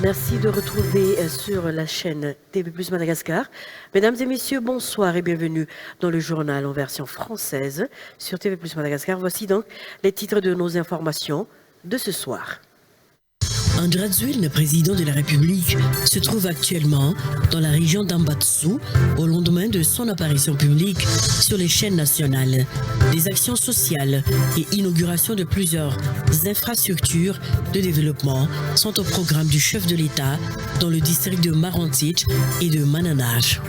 Merci de retrouver sur la chaîne TV Plus Madagascar. Mesdames et messieurs, bonsoir et bienvenue dans le journal en version française sur TV Plus Madagascar. Voici donc les titres de nos informations de ce soir. Andrazuil, le président de la République, se trouve actuellement dans la région d'Ambatsu au lendemain de son apparition publique sur les chaînes nationales. Des actions sociales et inauguration de plusieurs infrastructures de développement sont au programme du chef de l'État dans le district de Marantic et de Mananar.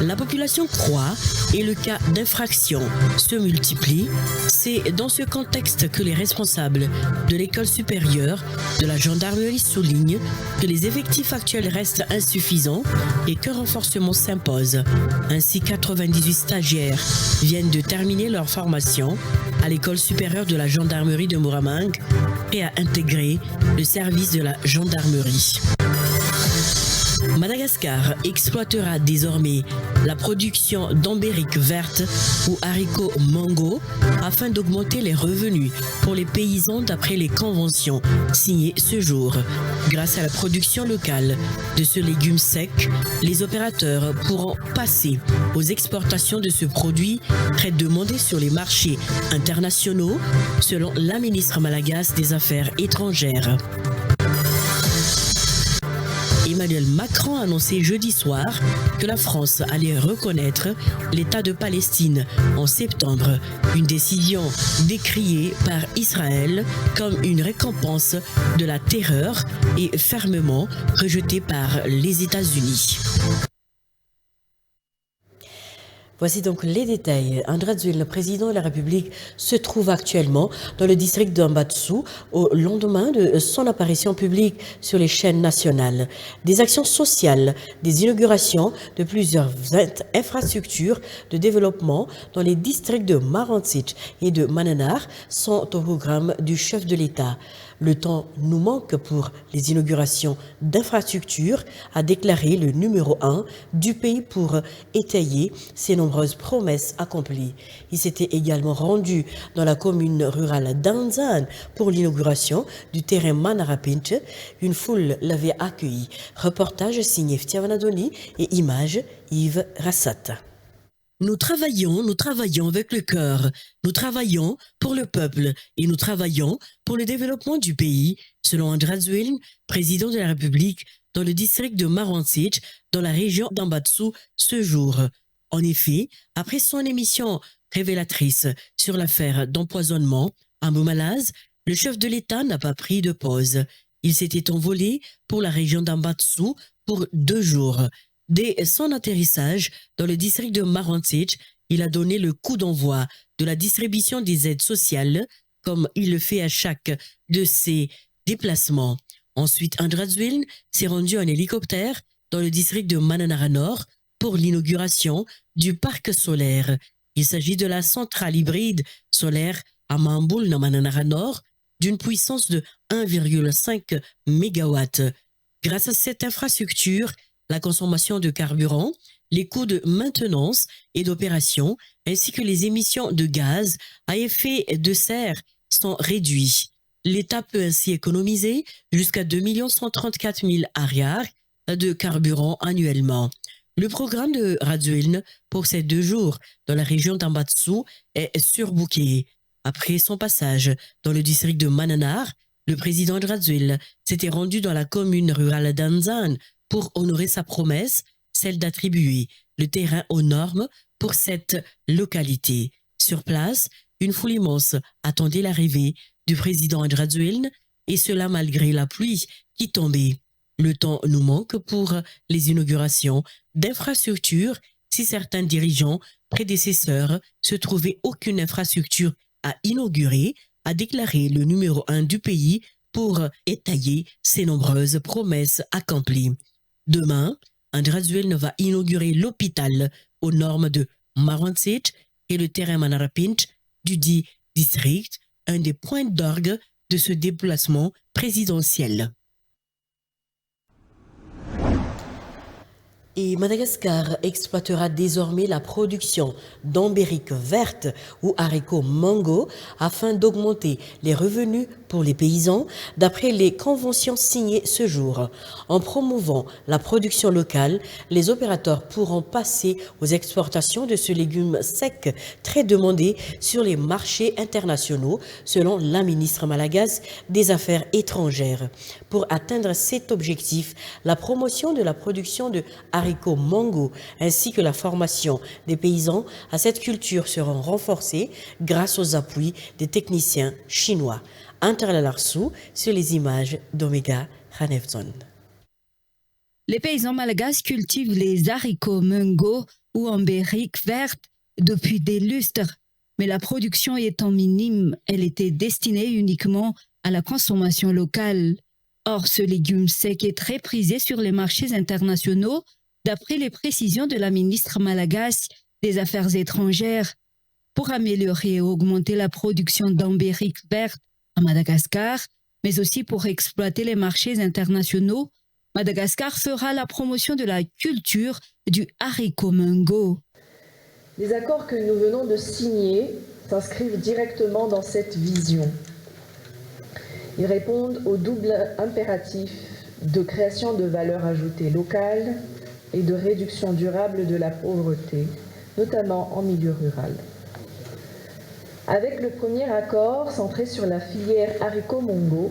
La population croît et le cas d'infraction se multiplie. C'est dans ce contexte que les responsables de l'école supérieure de la gendarmerie soulignent que les effectifs actuels restent insuffisants et qu'un renforcement s'impose. Ainsi, 98 stagiaires viennent de terminer leur formation à l'école supérieure de la gendarmerie de Muramang et à intégrer le service de la gendarmerie. Madagascar exploitera désormais la production d'ambériques vertes ou haricots mango afin d'augmenter les revenus pour les paysans d'après les conventions signées ce jour. Grâce à la production locale de ce légume sec, les opérateurs pourront passer aux exportations de ce produit très demandé sur les marchés internationaux, selon la ministre malagasy des Affaires étrangères. Emmanuel Macron a annoncé jeudi soir que la France allait reconnaître l'État de Palestine en septembre, une décision décriée par Israël comme une récompense de la terreur et fermement rejetée par les États-Unis. Voici donc les détails. Andrazuil, le président de la République, se trouve actuellement dans le district d'Ambatsu au lendemain de son apparition publique sur les chaînes nationales. Des actions sociales, des inaugurations de plusieurs infrastructures de développement dans les districts de Marantic et de Mananar sont au programme du chef de l'État. Le temps nous manque pour les inaugurations d'infrastructures, a déclaré le numéro 1 du pays pour étayer ses nombreuses promesses accomplies. Il s'était également rendu dans la commune rurale d'Anzan pour l'inauguration du terrain Manarapinch. Une foule l'avait accueilli. Reportage signé Ftiavanadoni et images Yves Rassat. Nous travaillons avec le cœur, nous travaillons pour le peuple et nous travaillons pour le développement du pays, selon Andrazuil, président de la République, dans le district de Marantic, dans la région d'Ambatsu, ce jour. En effet, après son émission révélatrice sur l'affaire d'empoisonnement à Moumalaz, le chef de l'État n'a pas pris de pause. Il s'était envolé pour la région d'Ambatsu pour 2 jours. Dès son atterrissage dans le district de Marantic, il a donné le coup d'envoi de la distribution des aides sociales, comme il le fait à chaque de ses déplacements. Ensuite, Andrazuil s'est rendu en hélicoptère dans le district de Mananara Nord pour l'inauguration du parc solaire. Il s'agit de la centrale hybride solaire à Mamboul, dans Mananara Nord, d'une puissance de 1,5 MW. Grâce à cette infrastructure, la consommation de carburant, les coûts de maintenance et d'opération, ainsi que les émissions de gaz à effet de serre sont réduits. L'État peut ainsi économiser jusqu'à 2 134 000 ariars de carburant annuellement. Le programme de Raduilne pour ces 2 jours dans la région d'Ambatsu est surbooké. Après son passage dans le district de Mananar, le président de Raduilne s'était rendu dans la commune rurale d'Anzan pour honorer sa promesse, celle d'attribuer le terrain aux normes pour cette localité. Sur place, une foule immense attendait l'arrivée du président Andrazuil, et cela malgré la pluie qui tombait. Le temps nous manque pour les inaugurations d'infrastructures si certains dirigeants prédécesseurs se trouvaient aucune infrastructure à inaugurer, a déclaré le numéro 1 du pays pour étayer ses nombreuses promesses accomplies. Demain, Andrazuil va inaugurer l'hôpital aux normes de Marantic et le terrain Manarapinch du dit district, un des points d'orgue de ce déplacement présidentiel. Et Madagascar exploitera désormais la production d'ambériques vertes ou haricots mango afin d'augmenter les revenus pour les paysans d'après les conventions signées ce jour. En promouvant la production locale, les opérateurs pourront passer aux exportations de ce légume sec très demandé sur les marchés internationaux selon la ministre malagasse des Affaires étrangères. Pour atteindre cet objectif, la promotion de la production de haricots mango ainsi que la formation des paysans à cette culture seront renforcées grâce aux appuis des techniciens chinois. Interlalarsou sur les images d'Omega Ranevzon. Les paysans malagasy cultivent les haricots mango ou ambériques vertes depuis des lustres, mais la production étant minime, elle était destinée uniquement à la consommation locale. Or, ce légume sec est très prisé sur les marchés internationaux, d'après les précisions de la ministre malagasse des Affaires étrangères. Pour améliorer et augmenter la production d'ambériques vertes à Madagascar, mais aussi pour exploiter les marchés internationaux, Madagascar fera la promotion de la culture du haricot mango. Les accords que nous venons de signer s'inscrivent directement dans cette vision. Ils répondent au double impératif de création de valeur ajoutée locale et de réduction durable de la pauvreté, notamment en milieu rural. Avec le premier accord centré sur la filière haricot mango,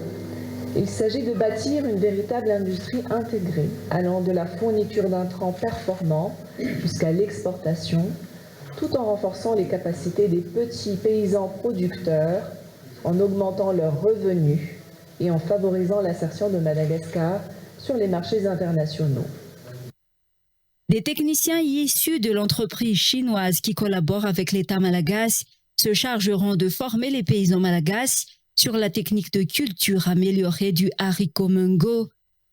il s'agit de bâtir une véritable industrie intégrée, allant de la fourniture d'intrants performants jusqu'à l'exportation, tout en renforçant les capacités des petits paysans producteurs, en augmentant leurs revenus et en favorisant l'insertion de Madagascar sur les marchés internationaux. Des techniciens issus de l'entreprise chinoise qui collaborent avec l'État malagasy se chargeront de former les paysans malagasy sur la technique de culture améliorée du haricot mango.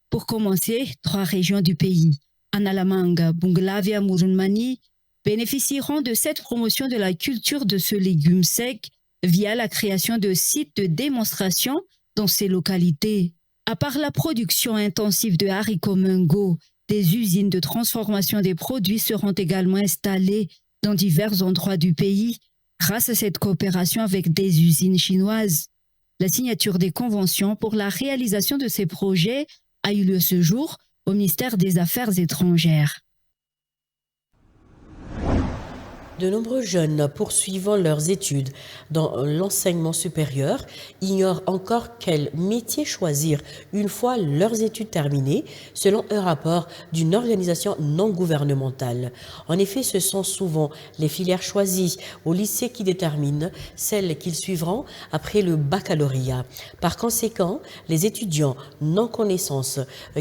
Pour commencer, 3 régions du pays, Analamanga, Bunglavia, Murunmani, bénéficieront de cette promotion de la culture de ce légume sec via la création de sites de démonstration dans ces localités. À part la production intensive de haricots mango, des usines de transformation des produits seront également installées dans divers endroits du pays grâce à cette coopération avec des usines chinoises. La signature des conventions pour la réalisation de ces projets a eu lieu ce jour au ministère des Affaires étrangères. De nombreux jeunes poursuivant leurs études dans l'enseignement supérieur ignorent encore quel métier choisir une fois leurs études terminées, selon un rapport d'une organisation non gouvernementale. En effet, ce sont souvent les filières choisies au lycée qui déterminent celles qu'ils suivront après le baccalauréat. Par conséquent, les étudiants n'ont connaissance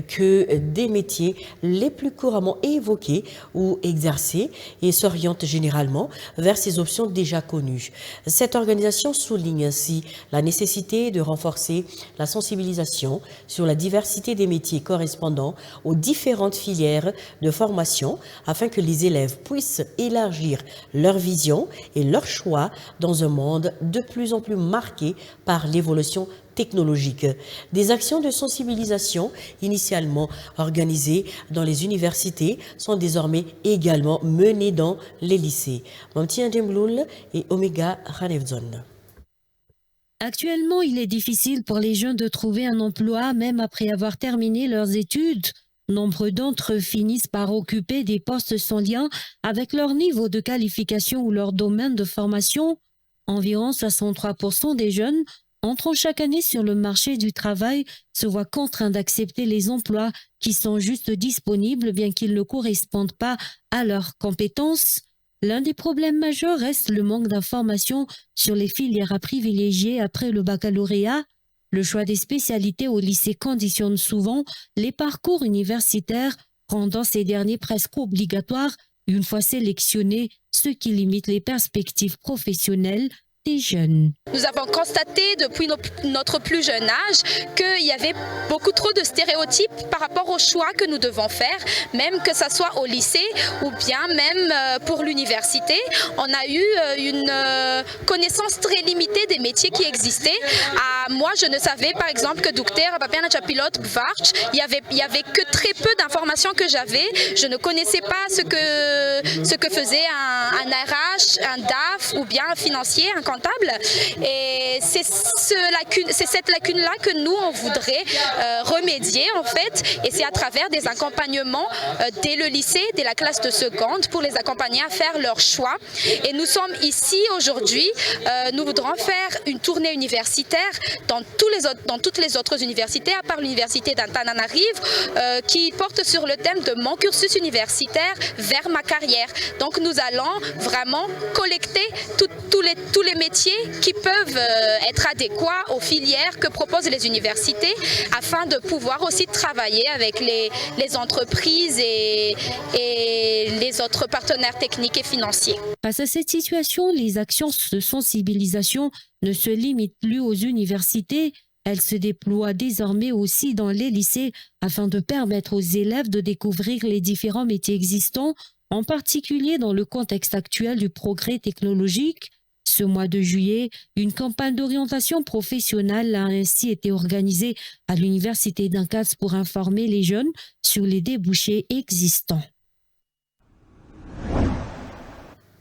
que des métiers les plus couramment évoqués ou exercés et s'orientent généralement vers ces options déjà connues. Cette organisation souligne ainsi la nécessité de renforcer la sensibilisation sur la diversité des métiers correspondant aux différentes filières de formation afin que les élèves puissent élargir leur vision et leur choix dans un monde de plus en plus marqué par l'évolution technologique. Des actions de sensibilisation initialement organisées dans les universités sont désormais également menées dans les lycées. Mamti Ndembloul et Omega Ranevzon. Actuellement, il est difficile pour les jeunes de trouver un emploi même après avoir terminé leurs études. Nombre d'entre eux finissent par occuper des postes sans lien avec leur niveau de qualification ou leur domaine de formation. Environ 63% des jeunes entrant chaque année sur le marché du travail se voient contraints d'accepter les emplois qui sont juste disponibles bien qu'ils ne correspondent pas à leurs compétences. L'un des problèmes majeurs reste le manque d'informations sur les filières à privilégier après le baccalauréat. Le choix des spécialités au lycée conditionne souvent les parcours universitaires, rendant ces derniers presque obligatoires une fois sélectionnés, ce qui limite les perspectives professionnelles des jeunes. Nous avons constaté depuis notre plus jeune âge qu'il y avait beaucoup trop de stéréotypes par rapport aux choix que nous devons faire, même que ce soit au lycée ou bien même pour l'université. On a eu connaissance très limitée des métiers qui existaient. Moi, je ne savais par exemple que docteur, pilote, il y avait que très peu d'informations que j'avais. Je ne connaissais pas ce que faisait un RH, un DAF ou bien un financier, un comptable. Et c'est cette lacune-là que nous, on voudrait remédier en fait. Et c'est à travers des accompagnements dès le lycée, dès la classe de seconde, pour les accompagner à faire leur choix. Et nous sommes ici aujourd'hui, nous voudrons faire une tournée universitaire dans toutes les autres universités, à part l'université d'Antananarive, qui porte sur le thème de mon cursus universitaire vers ma carrière. Donc nous allons vraiment collecter tous les métiers qui peuvent être adéquats aux filières que proposent les universités, afin de pouvoir aussi travailler avec les entreprises et les autres partenaires techniques et financiers. Face à cette situation, les actions de sensibilisation ne se limitent plus aux universités. Elles se déploient désormais aussi dans les lycées afin de permettre aux élèves de découvrir les différents métiers existants, en particulier dans le contexte actuel du progrès technologique. Ce mois de juillet, une campagne d'orientation professionnelle a ainsi été organisée à l'université d'Ancas pour informer les jeunes sur les débouchés existants.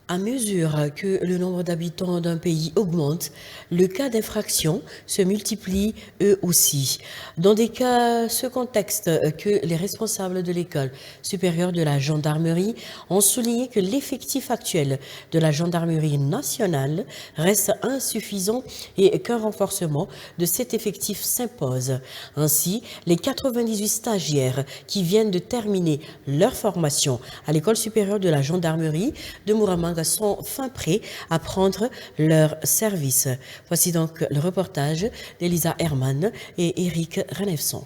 À mesure que le nombre d'habitants d'un pays augmente, le cas d'infraction se multiplie eux aussi. Dans des cas, ce contexte que les responsables de l'école supérieure de la gendarmerie ont souligné que l'effectif actuel de la gendarmerie nationale reste insuffisant et qu'un renforcement de cet effectif s'impose. Ainsi, les 98 stagiaires qui viennent de terminer leur formation à l'école supérieure de la gendarmerie de Muramanga sont fin prêts à prendre leur service. Voici donc le reportage d'Elisa Herman et Eric Renefson.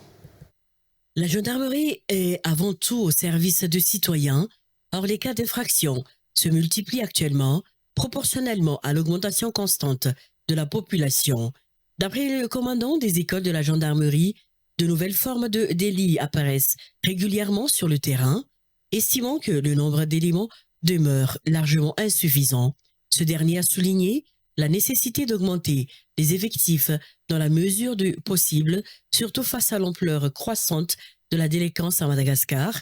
La gendarmerie est avant tout au service de citoyens. Or, les cas d'infraction se multiplient actuellement proportionnellement à l'augmentation constante de la population. D'après le commandant des écoles de la gendarmerie, de nouvelles formes de délits apparaissent régulièrement sur le terrain, estimant que le nombre d'éléments demeure largement insuffisant. Ce dernier a souligné la nécessité d'augmenter les effectifs dans la mesure du possible, surtout face à l'ampleur croissante de la délinquance à Madagascar.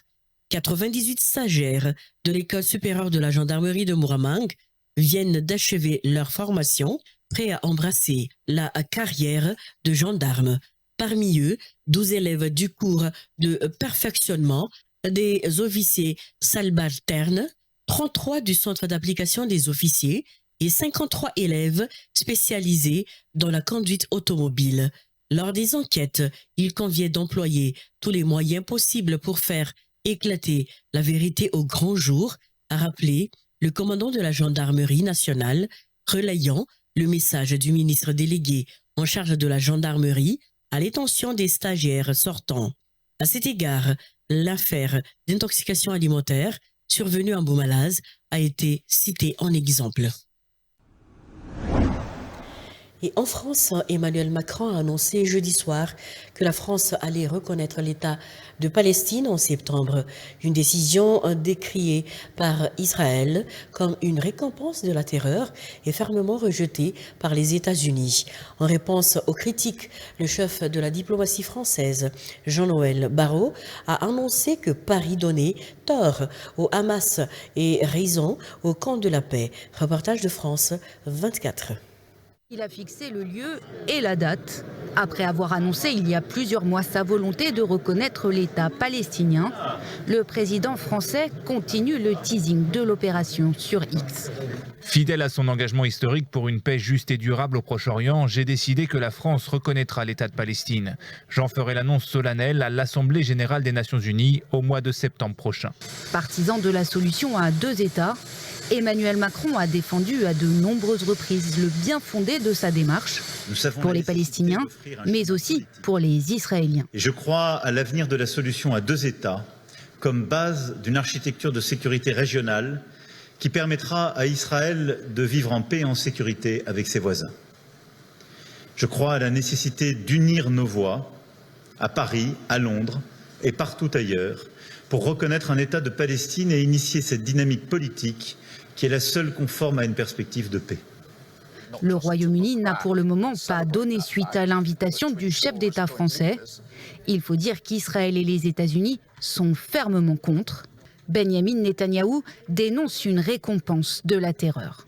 98 stagiaires de l'école supérieure de la gendarmerie de Muramang viennent d'achever leur formation, prêts à embrasser la carrière de gendarme. Parmi eux, 12 élèves du cours de perfectionnement des officiers subalternes, 33 du centre d'application des officiers et 53 élèves spécialisés dans la conduite automobile. Lors des enquêtes, il convient d'employer tous les moyens possibles pour faire éclater la vérité au grand jour, a rappelé le commandant de la gendarmerie nationale, relayant le message du ministre délégué en charge de la gendarmerie à l'intention des stagiaires sortants. À cet égard, l'affaire d'intoxication alimentaire survenue en Boumalaz a été citée en exemple. Et en France, Emmanuel Macron a annoncé jeudi soir que la France allait reconnaître l'État de Palestine en septembre. Une décision décriée par Israël comme une récompense de la terreur et fermement rejetée par les États-Unis. En réponse aux critiques, le chef de la diplomatie française, Jean-Noël Barrot, a annoncé que Paris donnait tort au Hamas et raison au camp de la paix. Reportage de France 24. Il a fixé le lieu et la date, après avoir annoncé il y a plusieurs mois sa volonté de reconnaître l'État palestinien. Le président français continue le teasing de l'opération sur X. Fidèle à son engagement historique pour une paix juste et durable au Proche-Orient, j'ai décidé que la France reconnaîtra l'État de Palestine. J'en ferai l'annonce solennelle à l'Assemblée générale des Nations unies au mois de septembre prochain. Partisan de la solution à deux États, Emmanuel Macron a défendu à de nombreuses reprises le bien fondé de sa démarche pour les Palestiniens, mais aussi pour les Israéliens. Et je crois à l'avenir de la solution à deux États comme base d'une architecture de sécurité régionale qui permettra à Israël de vivre en paix et en sécurité avec ses voisins. Je crois à la nécessité d'unir nos voix à Paris, à Londres et partout ailleurs pour reconnaître un État de Palestine et initier cette dynamique politique qui est la seule conforme à une perspective de paix. Le Royaume-Uni n'a pour le moment pas donné suite à l'invitation du chef d'État français. Il faut dire qu'Israël et les États-Unis sont fermement contre. Benjamin Netanyahou dénonce une récompense de la terreur.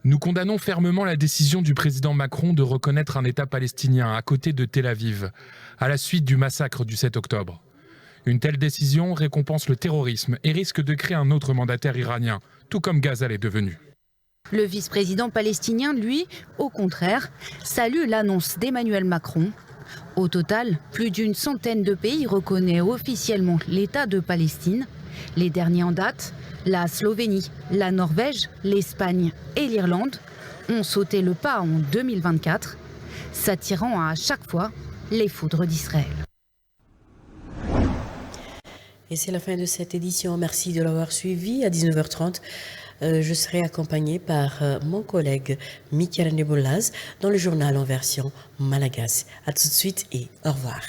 Nous condamnons fermement la décision du président Macron de reconnaître un État palestinien à côté de Tel Aviv, à la suite du massacre du 7 octobre. Une telle décision récompense le terrorisme et risque de créer un autre mandataire iranien, tout comme Gaza l'est devenu. Le vice-président palestinien, lui, au contraire, salue l'annonce d'Emmanuel Macron. Au total, plus d'une centaine de pays reconnaissent officiellement l'État de Palestine. Les derniers en date, la Slovénie, la Norvège, l'Espagne et l'Irlande, ont sauté le pas en 2024, s'attirant à chaque fois les foudres d'Israël. Et c'est la fin de cette édition. Merci de l'avoir suivi. À 19h30, je serai accompagnée par mon collègue Michael Nebolaz dans le journal en version malagasy. À tout de suite et au revoir.